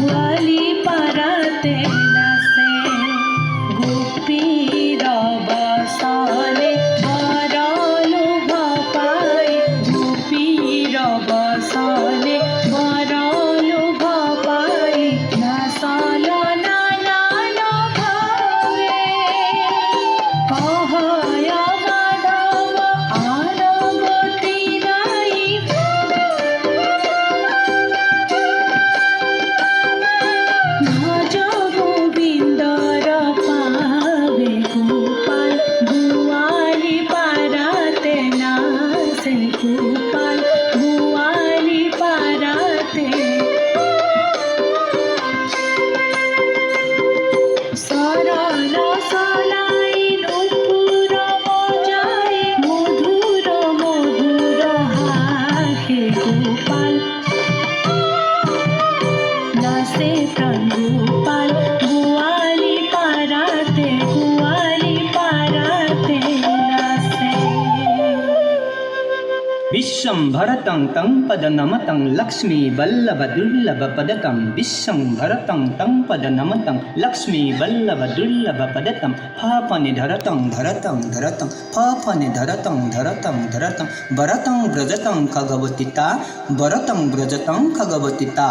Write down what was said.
গোয়ালি পারাতে নাচে গোপীর বসনে বরলু ভপাই গোপীর বসনে বরলু ভপাই নাচল নানান ভাবে কহয় মাধব আর গতি নাই ভজ গোবিন্দর পাবে গোপাল গোয়ালি পারাতে নাচে গোপাল গোয়ালি পারাতে সরল সলাই নুপুর মজায় মধুর মধুর হাহে গোপাল নাচে প্রাণ গোপাল গোয়ালি পারাতে নাচে विश्वंभरतं तं पदनमतं लक्ष्मी वल्लभ दुर्लभ पदकं विश्वंभरतं तं पदनमतं लक्ष्मी वल्लभ दुर्लभ पदकं फाफनि धरतं धरतं धरतं फाफनि धरतं धरतं धरतं भरतं व्रजतं खगवती ता भरतं व्रजतं खगवती ता